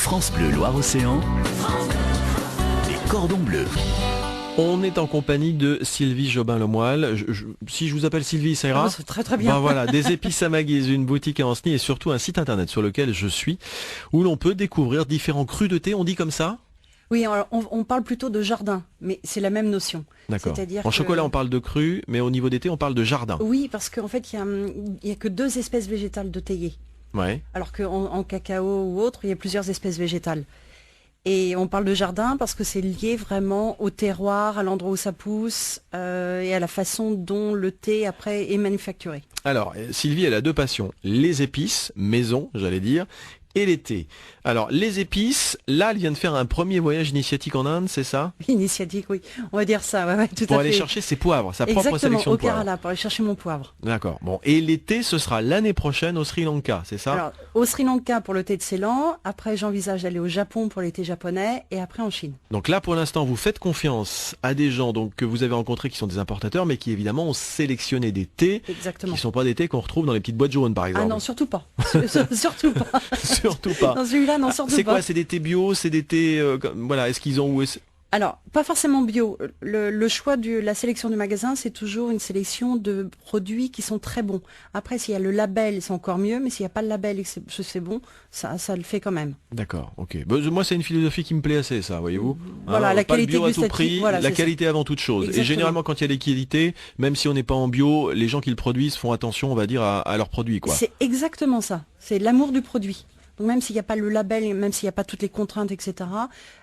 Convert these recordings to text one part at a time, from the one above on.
France Bleu Loire-Océan, les cordons bleus. On est en compagnie de Sylvie Jobin-Lemoyle. Si je vous appelle Sylvie, ça ira? C'est très très bien. Ben voilà, des épices à Maguise, une boutique à Ancenis et surtout un site internet sur lequel je suis, où l'on peut découvrir différents crus de thé, on dit comme ça? Oui, on parle plutôt de jardin, mais c'est la même notion. D'accord. C'est-à-dire En chocolat, on parle de cru, mais au niveau des thés, on parle de jardin. Oui, parce qu'en fait, il y a que 2 espèces végétales de théier. Ouais. Alors qu'en cacao ou autre, il y a plusieurs espèces végétales. Et on parle de jardin parce que c'est lié vraiment au terroir, à l'endroit où ça pousse et à la façon dont le thé après est manufacturé. Alors, Sylvie, elle a 2 passions. Les épices, maison, j'allais dire, et les thés. Alors, les épices, là, elle vient de faire un premier voyage initiatique en Inde, c'est ça? Initiatique, oui. On va dire ça, ouais, tout Pour à aller fait. chercher ses poivres, sa propre Exactement, sélection au de poivres. Kerala, pour aller chercher mon poivre. D'accord. Bon, et les thés, ce sera l'année prochaine au Sri Lanka, c'est ça? Alors, au Sri Lanka pour le thé de Ceylan, après j'envisage d'aller au Japon pour les thés japonais et après en Chine. Donc là, pour l'instant, vous faites confiance à des gens donc que vous avez rencontrés qui sont des importateurs, mais qui évidemment ont sélectionné des thés Exactement. qui ne sont pas des thés qu'on retrouve dans les petites boîtes jaunes, par exemple. Ah non, surtout pas. Surtout pas. Surtout pas. Dans celui-là, non, surtout C'est pas. quoi? C'est des thés bio? C'est des thés... voilà, est-ce qu'ils ont... Alors, pas forcément bio. Le choix de la sélection du magasin, c'est toujours une sélection de produits qui sont très bons. Après, s'il y a le label, c'est encore mieux, mais s'il n'y a pas le label et que c'est bon, ça le fait quand même. D'accord, ok. Bah, moi, c'est une philosophie qui me plaît assez, ça, voyez-vous. Voilà, Hein, la pas le qualité bio à tout gustative, prix, voilà, la c'est qualité avant toute chose. Exactement. Et généralement, quand il y a des qualités, même si on n'est pas en bio, les gens qui le produisent font attention, on va dire, à leurs produits, quoi. C'est exactement ça. C'est l'amour du produit. Donc même s'il n'y a pas le label, même s'il n'y a pas toutes les contraintes, etc.,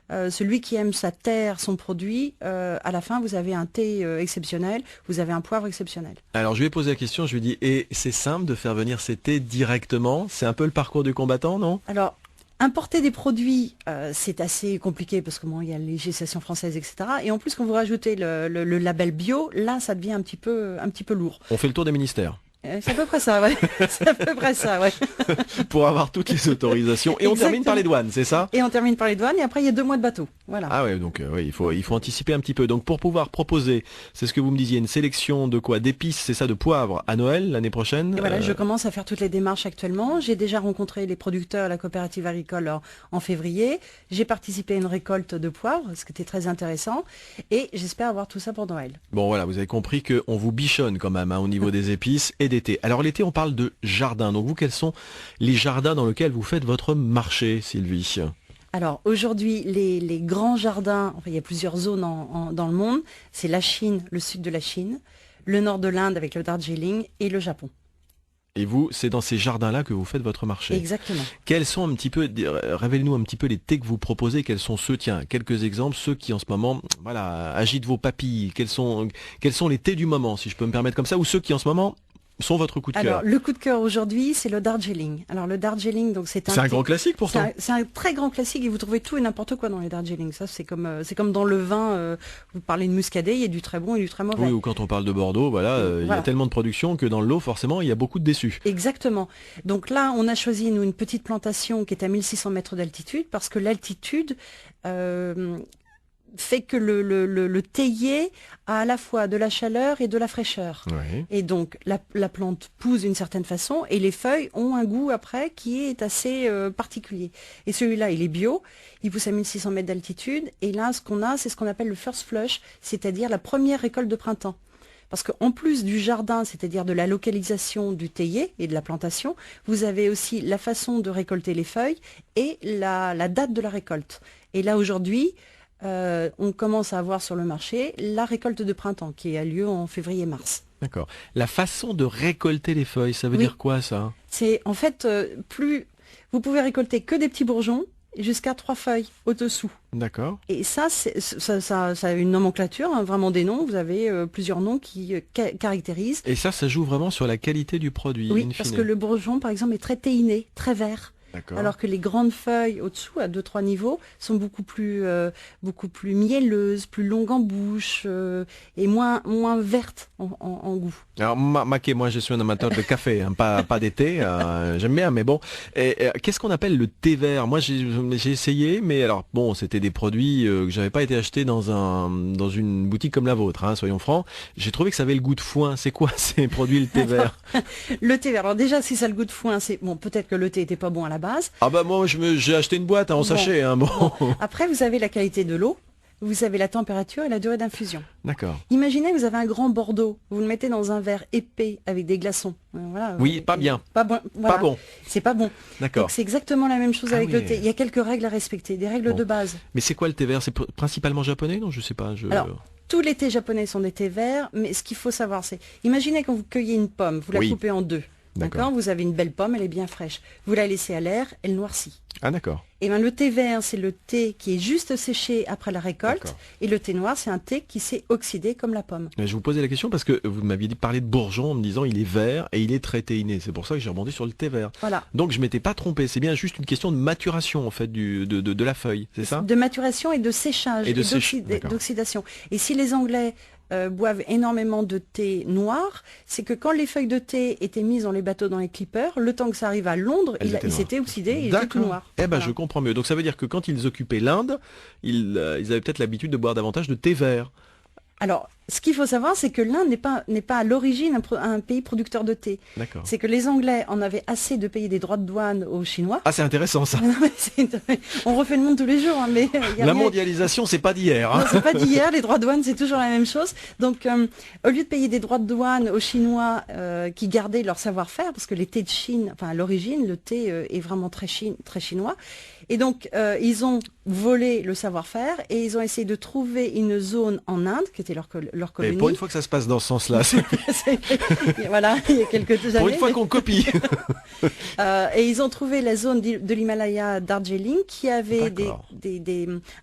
celui qui aime sa terre, son produit, à la fin, vous avez un thé exceptionnel, vous avez un poivre exceptionnel. Alors, je lui ai posé la question, je lui ai dit, et c'est simple de faire venir ces thés directement? C'est un peu le parcours du combattant, non? Alors, importer des produits, c'est assez compliqué parce que bon, il y a la législation française, etc. Et en plus, quand vous rajoutez le label bio, là, ça devient un petit peu lourd. On fait le tour des ministères. C'est à peu près ça, ouais. C'est à peu près ça, ouais. Pour avoir toutes les autorisations. Et on termine par les douanes, c'est ça? Et on termine par les douanes et après il y a 2 mois de bateau. Voilà. Ah ouais, donc oui, il faut anticiper un petit peu. Donc pour pouvoir proposer, c'est ce que vous me disiez, une sélection de quoi? D'épices, c'est ça, de poivre à Noël l'année prochaine? Et voilà, je commence à faire toutes les démarches actuellement. J'ai déjà rencontré les producteurs à la coopérative agricole en février. J'ai participé à une récolte de poivre, ce qui était très intéressant. Et j'espère avoir tout ça pour Noël. Bon voilà, vous avez compris qu'on vous bichonne quand même au niveau des épices et des thés. Alors l'été, on parle de jardin. Donc vous, quels sont les jardins dans lesquels vous faites votre marché, Sylvie? Alors aujourd'hui, les grands jardins, enfin, il y a plusieurs zones dans le monde. C'est la Chine, le sud de la Chine, le nord de l'Inde avec le Darjeeling et le Japon. Et vous, c'est dans ces jardins-là que vous faites votre marché. Exactement. Quels sont un petit peu, révélez-nous un petit peu les thés que vous proposez, quels sont ceux, tiens, quelques exemples, ceux qui en ce moment, voilà, agitent vos papilles, quels sont les thés du moment, si je peux me permettre comme ça, ou ceux qui en ce moment sont votre coup de cœur? Alors, le coup de cœur aujourd'hui, c'est le Darjeeling. Alors, le Darjeeling, donc c'est un grand classique pourtant. C'est un très grand classique et vous trouvez tout et n'importe quoi dans les Darjeeling. Ça, c'est comme dans le vin, vous parlez de muscadet, il y a du très bon et du très mauvais. Oui, ou quand on parle de Bordeaux, voilà, il y a tellement de production que dans le lot, forcément, il y a beaucoup de déçus. Exactement. Donc là, on a choisi, nous, une petite plantation qui est à 1600 mètres d'altitude parce que l'altitude, fait que le théier a à la fois de la chaleur et de la fraîcheur. Oui. Et donc la plante pousse d'une certaine façon et les feuilles ont un goût après qui est assez particulier. Et celui-là, il est bio, il pousse à 1600 mètres d'altitude et là, ce qu'on a, c'est ce qu'on appelle le first flush, c'est-à-dire la première récolte de printemps. Parce qu'en plus du jardin, c'est-à-dire de la localisation du théier et de la plantation, vous avez aussi la façon de récolter les feuilles et la date de la récolte. Et là, aujourd'hui, on commence à avoir sur le marché la récolte de printemps qui a lieu en février-mars. D'accord. La façon de récolter les feuilles, ça veut dire quoi ça? C'est en fait plus vous pouvez récolter que des petits bourgeons jusqu'à 3 feuilles au-dessous. D'accord. Et ça, ça a une nomenclature, hein, vraiment des noms. Vous avez plusieurs noms qui caractérisent. Et ça joue vraiment sur la qualité du produit. Oui, parce que le bourgeon, par exemple, est très théiné, très vert. Alors que les grandes feuilles au-dessous, à 2-3 niveaux, sont beaucoup plus mielleuses, plus longues en bouche et moins vertes en goût. Alors Maquet, moi je suis un amateur de café, hein, pas d'été, j'aime bien, mais bon. Qu'est-ce qu'on appelle le thé vert? Moi j'ai essayé, mais alors bon, c'était des produits que j'avais pas été acheté dans une boutique comme la vôtre, hein, soyons francs. J'ai trouvé que ça avait le goût de foin. C'est quoi ces produits, le thé vert? Le thé vert. Alors déjà, si ça a le goût de foin, c'est bon. Peut-être que le thé était pas bon à la base. base. Ah bah moi j'ai acheté une boîte en sachet. Hein, bon. Après, vous avez la qualité de l'eau, vous avez la température et la durée d'infusion. D'accord. Imaginez que vous avez un grand Bordeaux, vous le mettez dans un verre épais avec des glaçons. Voilà, Oui, pas bien. Pas bon. Voilà. Pas bon. C'est pas bon. D'accord. Donc c'est exactement la même chose avec le thé. Il y a quelques règles à respecter, des règles de base. Mais c'est quoi le thé vert? C'est principalement japonais? Non, je sais pas. Alors, tous les thés japonais sont des thés verts, mais ce qu'il faut savoir, c'est, imaginez quand vous cueillez une pomme, vous la coupez en deux. D'accord. Vous avez une belle pomme, elle est bien fraîche. Vous la laissez à l'air, elle noircit. Ah d'accord. Et bien le thé vert, c'est le thé qui est juste séché après la récolte. Et le thé noir, c'est un thé qui s'est oxydé comme la pomme. Mais je vous posais la question parce que vous m'aviez parlé de bourgeon en me disant il est vert et il est très théiné. C'est pour ça que j'ai rebondi sur le thé vert. Voilà. Donc je m'étais pas trompé. C'est bien juste une question de maturation en fait de la feuille, c'est ça? De maturation et de séchage et d'oxydation. Et si les Anglais boivent énormément de thé noir, c'est que quand les feuilles de thé étaient mises dans les bateaux, dans les clippers, le temps que ça arrive à Londres, il s'était oxydé et il était tout noir. Eh ben je comprends mieux. Donc ça veut dire que quand ils occupaient l'Inde, ils avaient peut-être l'habitude de boire davantage de thé vert. Alors, ce qu'il faut savoir, c'est que l'Inde n'est pas à l'origine un pays producteur de thé. D'accord. C'est que les Anglais en avaient assez de payer des droits de douane aux Chinois. Ah, c'est intéressant ça. On refait le monde tous les jours. Hein, mais la mondialisation, c'est pas d'hier. Hein. Non, c'est pas d'hier. Les droits de douane, c'est toujours la même chose. Donc, au lieu de payer des droits de douane aux Chinois qui gardaient leur savoir-faire, parce que les thés de Chine, enfin à l'origine, le thé est vraiment très chinois. Et donc, ils ont volé le savoir-faire et ils ont essayé de trouver une zone en Inde, qui était leur colonie. Et pour une fois que ça se passe dans ce sens-là. Voilà, il y a quelques années. Pour une fois qu'on copie. Et ils ont trouvé la zone de l'Himalaya Darjeeling qui avait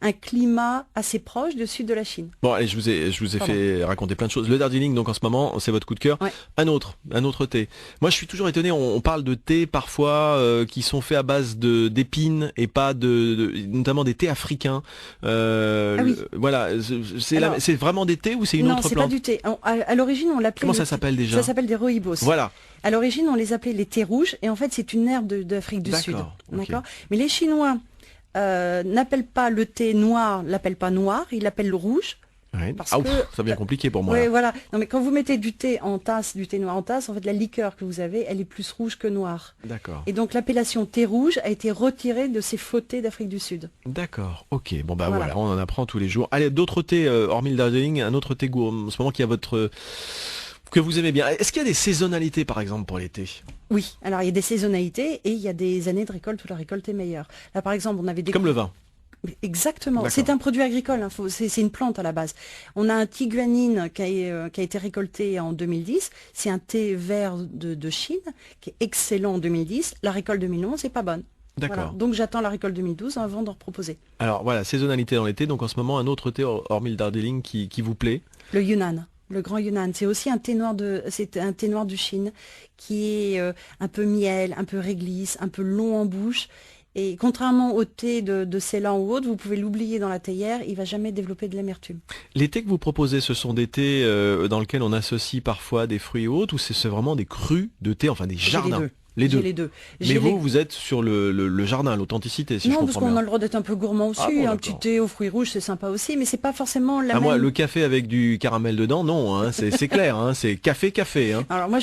un climat assez proche du sud de la Chine. Bon, allez, je vous ai fait raconter plein de choses. Le Darjeeling, donc en ce moment, c'est votre coup de cœur. Ouais. Un autre thé. Moi, je suis toujours étonné, on parle de thé parfois qui sont faits à base d'épines et pas notamment des thés africains. Oui. Voilà, c'est vraiment des thés ou c'est une autre plante? Non, c'est pas du thé. À l'origine, on l'appelait... Comment ça s'appelle déjà? Ça s'appelle des rooibos. Voilà. À l'origine, on les appelait les thés rouges, et en fait, c'est une herbe d'Afrique du Sud. D'accord. Mais les Chinois n'appellent pas le thé noir, l'appellent pas noir, ils l'appellent rouge. Ouais. Ça devient compliqué pour moi. Oui, voilà. Non, mais quand vous mettez du thé en tasse, du thé noir en tasse, en fait, la liqueur que vous avez, elle est plus rouge que noire. D'accord. Et donc, l'appellation thé rouge a été retirée de ces faux thés d'Afrique du Sud. D'accord. Ok. Bon, bah voilà, on en apprend tous les jours. Allez, d'autres thés, hormis le Darjeeling, un autre thé en ce moment qui a que vous aimez bien. Est-ce qu'il y a des saisonnalités, par exemple, pour l'été? Oui. Alors, il y a des saisonnalités et il y a des années de récolte où la récolte est meilleure. Là, par exemple, on avait Comme le vin. Exactement, c'est un produit agricole, hein. C'est une plante à la base. On a un tiguanine qui a été récolté en 2010, c'est un thé vert de Chine qui est excellent en 2010, la récolte 2011 c'est pas bonne. D'accord. Voilà. Donc j'attends la récolte 2012 avant d'en proposer. Alors voilà, saisonnalité dans l'été, donc en ce moment un autre thé hormis le Darjeeling qui vous plaît? Le Yunnan. Le grand Yunnan, c'est aussi un thé noir du Chine qui est un peu miel, un peu réglisse, un peu long en bouche. Et contrairement au thé de Ceylan ou autre, vous pouvez l'oublier dans la théière, il va jamais développer de l'amertume. Les thés que vous proposez, ce sont des thés dans lesquels on associe parfois des fruits ou autres, ou c'est vraiment des crus de thé, enfin des jardins? Les deux. Mais vous êtes sur le jardin, l'authenticité, si je comprends bien. Non, parce qu'on a le droit d'être un peu gourmand aussi. Un petit thé aux fruits rouges, c'est sympa aussi, mais c'est pas forcément la même... Moi, le café avec du caramel dedans, non, hein, c'est clair, hein, c'est café. Hein. Alors moi,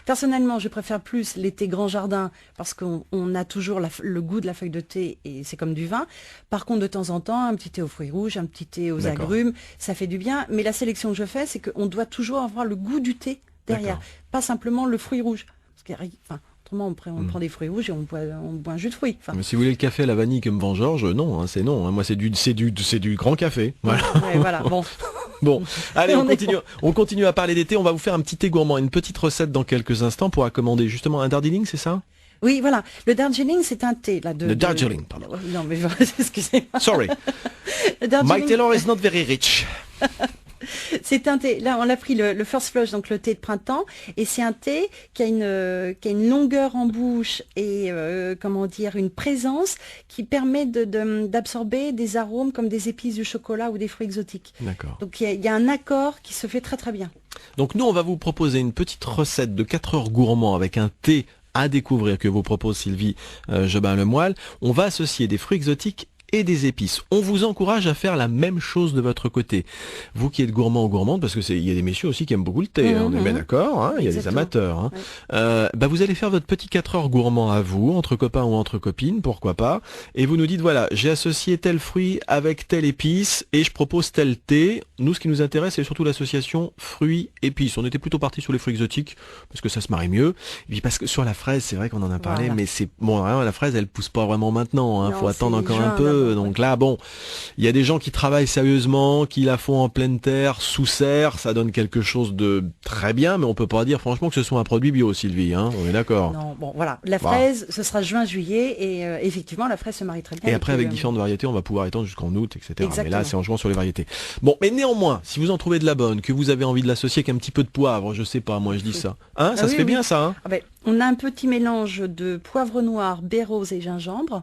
personnellement, je préfère plus les thés grand jardin parce qu'on a toujours le goût de la feuille de thé et c'est comme du vin. Par contre, de temps en temps, un petit thé aux fruits rouges, un petit thé aux agrumes, ça fait du bien. Mais la sélection que je fais, c'est qu'on doit toujours avoir le goût du thé derrière, pas simplement le fruit rouge. Autrement, on prend des fruits rouges et on boit un jus de fruits. Mais si vous voulez le café à la vanille que me vend Georges, non, c'est non. Hein. Moi, c'est du grand café. Voilà. Ouais, voilà. Bon. Bon, allez, on continue à parler d'été. On va vous faire un petit thé gourmand, une petite recette dans quelques instants pour accommander justement un Darjeeling, c'est ça? Oui, voilà. Le Darjeeling, c'est un thé. Le Darjeeling, pardon. Non, mais excusez-moi. Sorry. My Taylor is not very rich. C'est un thé, là on a pris le First Flush, donc le thé de printemps, et c'est un thé qui a une longueur en bouche et une présence qui permet d'absorber des arômes comme des épices du chocolat ou des fruits exotiques. D'accord. Donc il y a un accord qui se fait très très bien. Donc nous on va vous proposer une petite recette de 4 heures gourmand avec un thé à découvrir que vous propose Sylvie Jobin-Lemoyle. On va associer des fruits exotiques et des épices. On vous encourage à faire la même chose de votre côté. Vous qui êtes gourmand ou gourmande, parce que il y a des messieurs aussi qui aiment beaucoup le thé, on est bien d'accord, hein, il y a des amateurs. Hein. Ouais. Vous allez faire votre petit 4 heures gourmand à vous, entre copains ou entre copines, pourquoi pas, et vous nous dites voilà, j'ai associé tel fruit avec telle épice et je propose tel thé. Nous, ce qui nous intéresse, c'est surtout l'association fruits-épices. On était plutôt parti sur les fruits exotiques, parce que ça se marie mieux. Et puis parce que sur la fraise, c'est vrai qu'on en a parlé, mais c'est bon, hein, la fraise, elle pousse pas vraiment maintenant, hein, faut attendre encore un peu. Donc là, bon, il y a des gens qui travaillent sérieusement, qui la font en pleine terre, sous serre, ça donne quelque chose de très bien, mais on peut pas dire franchement que ce soit un produit bio, Sylvie, hein, on est d'accord. Non, bon, voilà, la fraise, ce sera juin-juillet, et effectivement, la fraise se marie très bien. Et après, avec différentes variétés, on va pouvoir étendre jusqu'en août, etc. Exactement. Mais là, c'est en jouant sur les variétés. Bon, mais néanmoins, si vous en trouvez de la bonne, que vous avez envie de l'associer avec un petit peu de poivre, je sais pas, moi je dis ça. Hein, ça se fait bien ça, hein. On a un petit mélange de poivre noir, baie rose et gingembre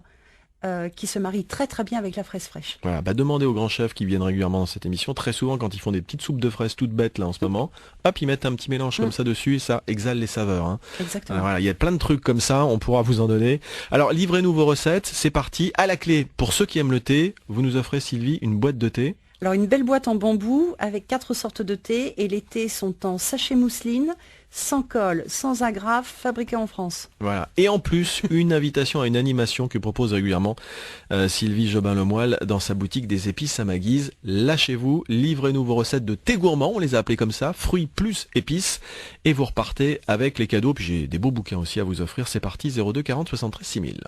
qui se marie très très bien avec la fraise fraîche. Voilà, demandez aux grands chefs qui viennent régulièrement dans cette émission, très souvent quand ils font des petites soupes de fraises toutes bêtes là en ce moment, hop, ils mettent un petit mélange comme ça dessus et ça exhale les saveurs. Hein. Exactement. Alors, voilà, il y a plein de trucs comme ça, on pourra vous en donner. Alors livrez-nous vos recettes, c'est parti. À la clé, pour ceux qui aiment le thé, vous nous offrez, Sylvie, une boîte de thé. Alors une belle boîte en bambou avec 4 sortes de thé, et les thés sont en sachet mousseline, sans colle, sans agrafe, fabriqués en France. Voilà. Et en plus, une invitation à une animation que propose régulièrement Sylvie Jobin-Lemoyle dans sa boutique des épices à ma guise. Lâchez-vous, livrez-nous vos recettes de thé gourmand, on les a appelées comme ça, fruits plus épices, et vous repartez avec les cadeaux. Puis j'ai des beaux bouquins aussi à vous offrir. C'est parti, 02 40 73 6000.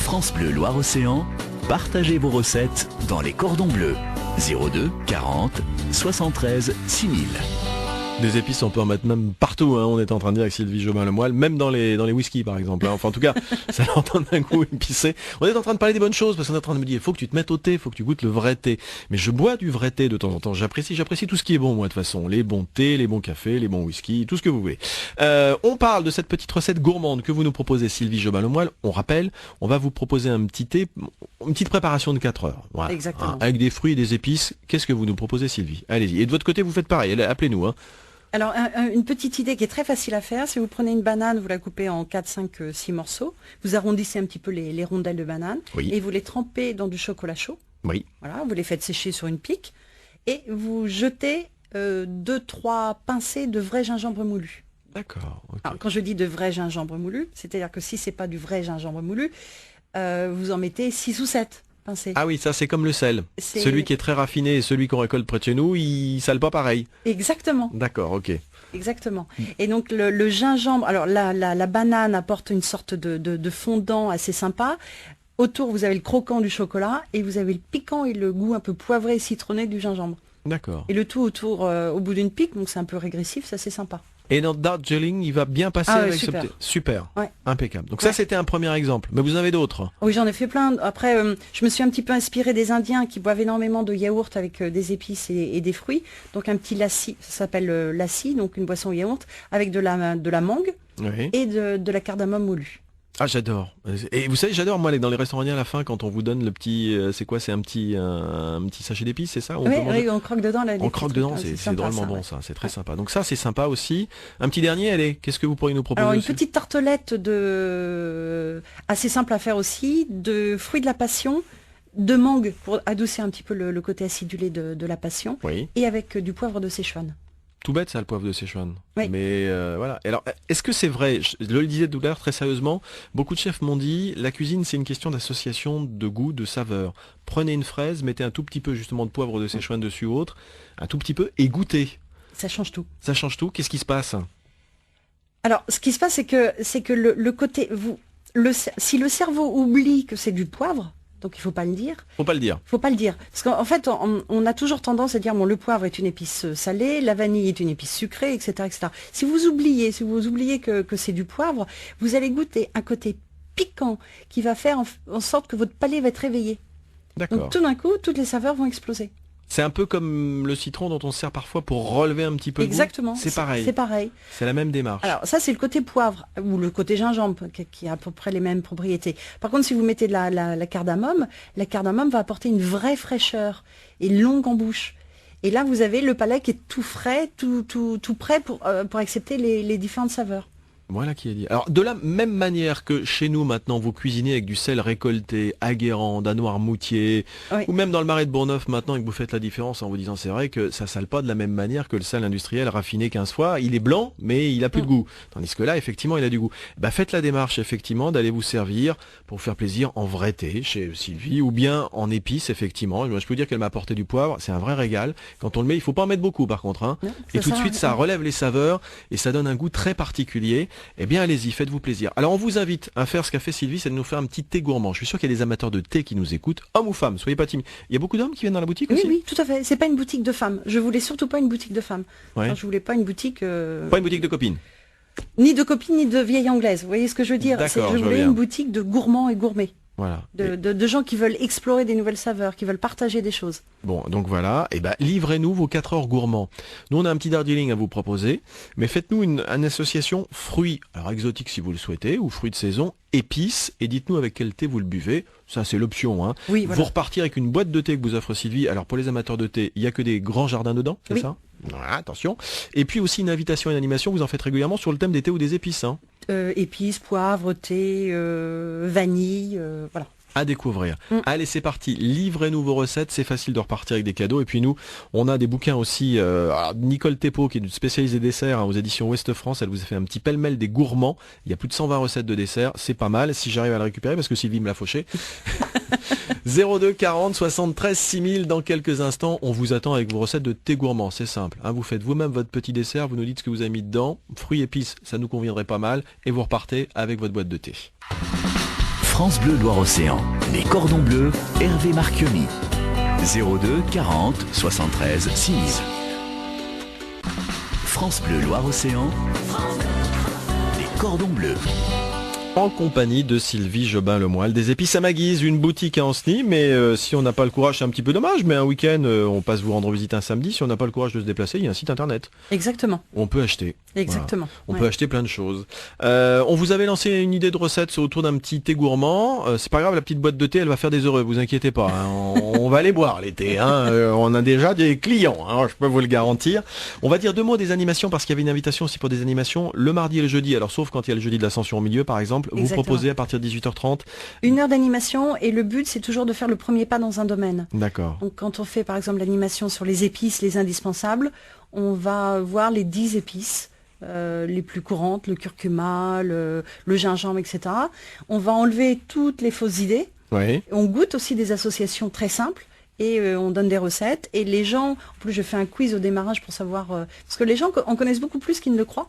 France Bleu Loire-Océan, partagez vos recettes dans les cordons bleus. 02 40 73 6000. Des épices, on peut en mettre même partout, hein. On est en train de dire avec Sylvie Jobin-Lemoyle, même dans les whiskies par exemple. Hein. Enfin en tout cas, ça leur donne un goût épicé. On est en train de parler des bonnes choses parce qu'on est en train de me dire, il faut que tu te mettes au thé, il faut que tu goûtes le vrai thé. Mais je bois du vrai thé de temps en temps. J'apprécie tout ce qui est bon, moi de toute façon. Les bons thés, les bons cafés, les bons whiskies, tout ce que vous voulez. On parle de cette petite recette gourmande que vous nous proposez, Sylvie Jobin-Lemoyle. On rappelle, on va vous proposer un petit thé, une petite préparation de 4 heures. Voilà. Exactement. Avec des fruits et des épices. Qu'est-ce que vous nous proposez, Sylvie? Allez-y. Et de votre côté, vous faites pareil. Appelez-nous, hein. Alors, une petite idée qui est très facile à faire, c'est vous prenez une banane, vous la coupez en 4, 5, 6 morceaux, vous arrondissez un petit peu les rondelles de banane, et vous les trempez dans du chocolat chaud. Oui. Voilà, vous les faites sécher sur une pique, et vous jetez 2-3 pincées de vrai gingembre moulu. D'accord. Okay. Alors, quand je dis de vrai gingembre moulu, c'est-à-dire que si c'est pas du vrai gingembre moulu, vous en mettez 6 ou 7. Pincé. Ah oui, ça c'est comme le sel. Celui qui est très raffiné et celui qu'on récolte près de chez nous, il sale pas pareil. Exactement. D'accord, ok. Exactement. Et donc le gingembre, alors la banane apporte une sorte de fondant assez sympa. Autour, vous avez le croquant du chocolat et vous avez le piquant et le goût un peu poivré et citronné du gingembre. D'accord. Et le tout autour, au bout d'une pique, donc c'est un peu régressif, ça c'est sympa. Et notre Darjeeling, il va bien passer avec super. Super, ouais. Impeccable. Donc ça, c'était un premier exemple. Mais vous en avez d'autres? Oui, j'en ai fait plein. Après, je me suis un petit peu inspirée des Indiens qui boivent énormément de yaourt avec des épices et des fruits. Donc un petit lassi, ça s'appelle lassi, donc une boisson yaourt, avec de la mangue et de la cardamome moulue. Ah, j'adore. Et vous savez, j'adore, moi, dans les restaurants indiens, à la fin, quand on vous donne le petit, c'est quoi, c'est un petit sachet d'épices, c'est ça? Oui, on croque dedans. On croque dedans, c'est drôlement bon, ça. C'est très sympa. Donc ça, c'est sympa aussi. Un petit dernier, allez, qu'est-ce que vous pourriez nous proposer? Alors, une petite tartelette assez simple à faire aussi, de fruits de la passion, de mangue, pour adoucir un petit peu le côté acidulé de la passion, et avec du poivre de Szechuan. Tout bête ça, le poivre de Szechuan. Oui. Mais voilà. Et alors, est-ce que c'est vrai? Je le disais tout à l'heure très sérieusement, beaucoup de chefs m'ont dit, la cuisine c'est une question d'association de goût, de saveur. Prenez une fraise, mettez un tout petit peu justement de poivre de Szechuan dessus ou autre, un tout petit peu, et goûtez. Ça change tout. Ça change tout. Qu'est-ce qui se passe? Alors, ce qui se passe, c'est que le côté, si le cerveau oublie que c'est du poivre, donc il faut pas le dire. Faut pas le dire. Faut pas le dire. Parce qu'en fait, on a toujours tendance à dire, bon, le poivre est une épice salée, la vanille est une épice sucrée, etc., etc. Si vous oubliez que c'est du poivre, vous allez goûter un côté piquant qui va faire en sorte que votre palais va être réveillé. D'accord. Donc tout d'un coup, toutes les saveurs vont exploser. C'est un peu comme le citron dont on se sert parfois pour relever un petit peu le goût. Exactement. C'est pareil. C'est pareil. C'est la même démarche. Alors ça, c'est le côté poivre ou le côté gingembre qui a à peu près les mêmes propriétés. Par contre, si vous mettez de la cardamome va apporter une vraie fraîcheur et longue en bouche. Et là, vous avez le palais qui est tout frais, tout prêt pour accepter les différentes saveurs. Voilà qui est dit. Alors, de la même manière que chez nous, maintenant, vous cuisinez avec du sel récolté à Guérande, à Noirmoutier, Oui. ou même dans le Marais de Bourgneuf, maintenant, et que vous faites la différence en vous disant, c'est vrai que ça sale pas de la même manière que le sel industriel raffiné 15 fois. Il est blanc, mais il a plus de goût. Tandis que là, effectivement, il a du goût. Bah, faites la démarche, effectivement, d'aller vous servir pour vous faire plaisir en vrai thé chez Sylvie, ou bien en épices, effectivement. Moi, je peux vous dire qu'elle m'a apporté du poivre. C'est un vrai régal. Quand on le met, il faut pas en mettre beaucoup, par contre, hein. Non, Et tout de sert à suite, ça rien. relève les saveurs et ça donne un goût très particulier. Eh bien, allez-y, faites-vous plaisir. Alors, on vous invite à faire ce qu'a fait Sylvie, c'est de nous faire un petit thé gourmand. Je suis sûr qu'il y a des amateurs de thé qui nous écoutent, hommes ou femmes, soyez pas timides. Il y a beaucoup d'hommes qui viennent dans la boutique Oui, aussi. oui, tout à fait. C'est pas une boutique de femmes. Je voulais surtout pas une boutique de femmes. Ouais. Enfin, je voulais pas une boutique Pas une boutique de copines. ni de copines ni de vieilles anglaises. Vous voyez ce que je veux dire? D'accord, Je je vois voulais bien. une boutique de gourmands et gourmets, Voilà. de gens qui veulent explorer des nouvelles saveurs, qui veulent partager des choses. Bon, donc voilà. Et ben, livrez-nous vos 4 heures gourmands. Nous, on a un petit Darjeeling à vous proposer, mais faites-nous une association fruits, alors exotiques si vous le souhaitez, ou fruits de saison, épices, et dites-nous avec quel thé vous le buvez. Ça, c'est l'option, hein. Oui, voilà. Vous repartirez avec une boîte de thé que vous offre Sylvie. Alors, pour les amateurs de thé, il y a que des grands jardins dedans, c'est Oui. ça? Voilà, attention. Et puis aussi une invitation et une animation, vous en faites régulièrement sur le thème des thés ou des épices, hein. Épices, poivre, thé, vanille, voilà. À découvrir. Allez, c'est parti. Livrez-nous vos recettes. C'est facile de repartir avec des cadeaux. Et puis nous, on a des bouquins aussi. Alors, Nicole Thépeau, qui est une spécialiste des desserts, hein, aux éditions Ouest France, elle vous a fait un petit pêle-mêle des gourmands. Il y a plus de 120 recettes de desserts. C'est pas mal. Si j'arrive à le récupérer, parce que Sylvie me l'a fauché. 02 40 73 6000. Dans quelques instants, on vous attend avec vos recettes de thé gourmand. C'est simple, hein. Vous faites vous-même votre petit dessert. Vous nous dites ce que vous avez mis dedans. Fruits, épices, ça nous conviendrait pas mal. Et vous repartez avec votre boîte de thé. France Bleu Loire-Océan. Les cordons bleus, Hervé Marchioni. 02 40 73 6000. France Bleu Loire-Océan. Les cordons bleus. En compagnie de Sylvie Jobin-Lemoyle, des épices à ma guise, une boutique à Ancenis, mais si on n'a pas le courage, c'est un petit peu dommage, mais un week-end, on passe vous rendre visite un samedi, si on n'a pas le courage de se déplacer, il y a un site internet. Exactement. On peut acheter. Exactement. Voilà. On Ouais. peut acheter plein de choses. On vous avait lancé une idée de recette autour d'un petit thé gourmand. C'est pas grave, la petite boîte de thé, elle va faire des heureux, vous inquiétez pas, hein. On va les boire, les thés, hein. On a déjà des clients, hein, je peux vous le garantir. On va dire 2 mots des animations, parce qu'il y avait une invitation aussi pour des animations le mardi et le jeudi, alors sauf quand il y a le jeudi de l'Ascension au milieu, par exemple. Vous Exactement. proposez à partir de 18h30. 1 heure d'animation et le but c'est toujours de faire le premier pas dans un domaine. D'accord. Donc quand on fait par exemple l'animation sur les épices, les indispensables, on va voir les 10 épices les plus courantes, le curcuma, le gingembre, etc. On va enlever toutes les fausses idées. Oui. On goûte aussi des associations très simples et on donne des recettes. Et les gens, en plus je fais un quiz au démarrage pour savoir, parce que les gens en connaissent beaucoup plus qu'ils ne le croient.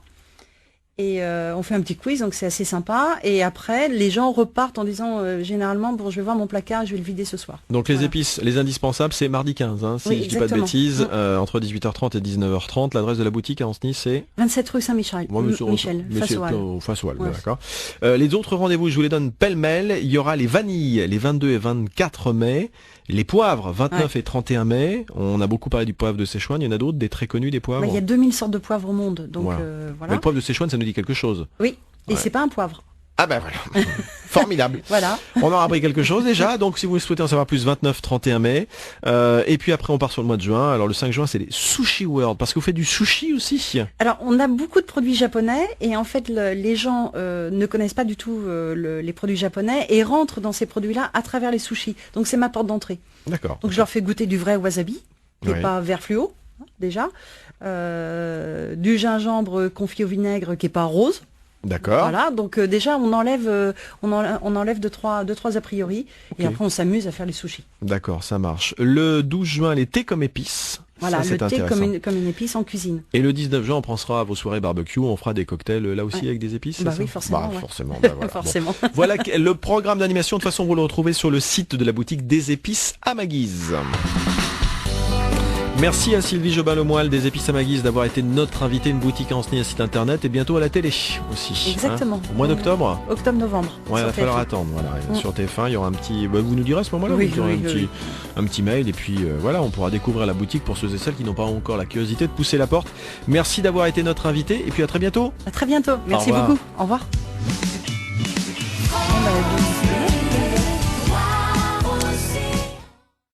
Et on fait un petit quiz, donc c'est assez sympa. Et après, les gens repartent en disant généralement, bon, je vais voir mon placard, je vais le vider ce soir. Donc les Voilà. épices, les indispensables, c'est mardi 15, hein, si Oui, je dis pas de exactement. bêtises, entre 18h30 et 19h30. L'adresse de la boutique à Ancenis, c'est 27 rue Saint-Michel, Michel, face au Halles. face au Halles, Ouais. d'accord. Les autres rendez-vous, je vous les donne pêle-mêle. Il y aura les vanilles, les 22 et 24 mai. Les poivres, 29 et 31 mai. On a beaucoup parlé du poivre de Séchouane. Il y en a d'autres, des très connus, des poivres. Bah, il y a 2000 sortes de poivres au monde, donc Voilà. voilà. Mais le poivre de Séchouane, ça nous dit quelque chose. Oui, et Ouais. c'est pas un poivre. Ah ben voilà. Formidable. Voilà. On aura appris quelque chose déjà, donc si vous souhaitez en savoir plus, 29-31 mai. Et puis après on part sur le mois de juin. Alors le 5 juin c'est les Sushi World, parce que vous faites du sushi aussi. Alors, on a beaucoup de produits japonais et en fait, les gens ne connaissent pas du tout les produits japonais et rentrent dans ces produits-là à travers les sushis. Donc, c'est ma porte d'entrée. D'accord. Donc, je leur fais goûter du vrai wasabi, qui n'est Ouais. pas vert fluo, hein, déjà. Du gingembre confit au vinaigre, qui n'est pas rose. D'accord. Voilà, donc déjà, on enlève 2-3 a priori. Et Ok. après, on s'amuse à faire les sushis. D'accord, ça marche. Le 12 juin, les thés comme épices. Voilà, Ça, c'est le thé intéressant. comme une épice en cuisine. Et le 19 juin, on pensera à vos soirées barbecue. On fera des cocktails là aussi Ouais. avec des épices. Bah c'est ça oui, forcément, Bah, ouais. forcément. Bah, voilà. Bon. Forcément. Voilà le programme d'animation. De toute façon, vous le retrouvez sur le site de la boutique des épices à ma guise. Merci à Sylvie Jobin-Lemoyle des épices à ma guise d'avoir été notre invitée, une boutique à Ancenis, un site internet et bientôt à la télé aussi. Exactement. Au mois d'octobre. Octobre-novembre. Ouais, il sur va falloir TF1. attendre. Voilà. Mm. Sur TF1, il y aura un petit. Bah, vous nous direz à ce moment-là. Oui, vous aurez oui, un petit mail et puis voilà, on pourra découvrir la boutique pour ceux et celles qui n'ont pas encore la curiosité de pousser la porte. Merci d'avoir été notre invité et puis à très bientôt. À très bientôt. Merci revoir. beaucoup. Au revoir. On a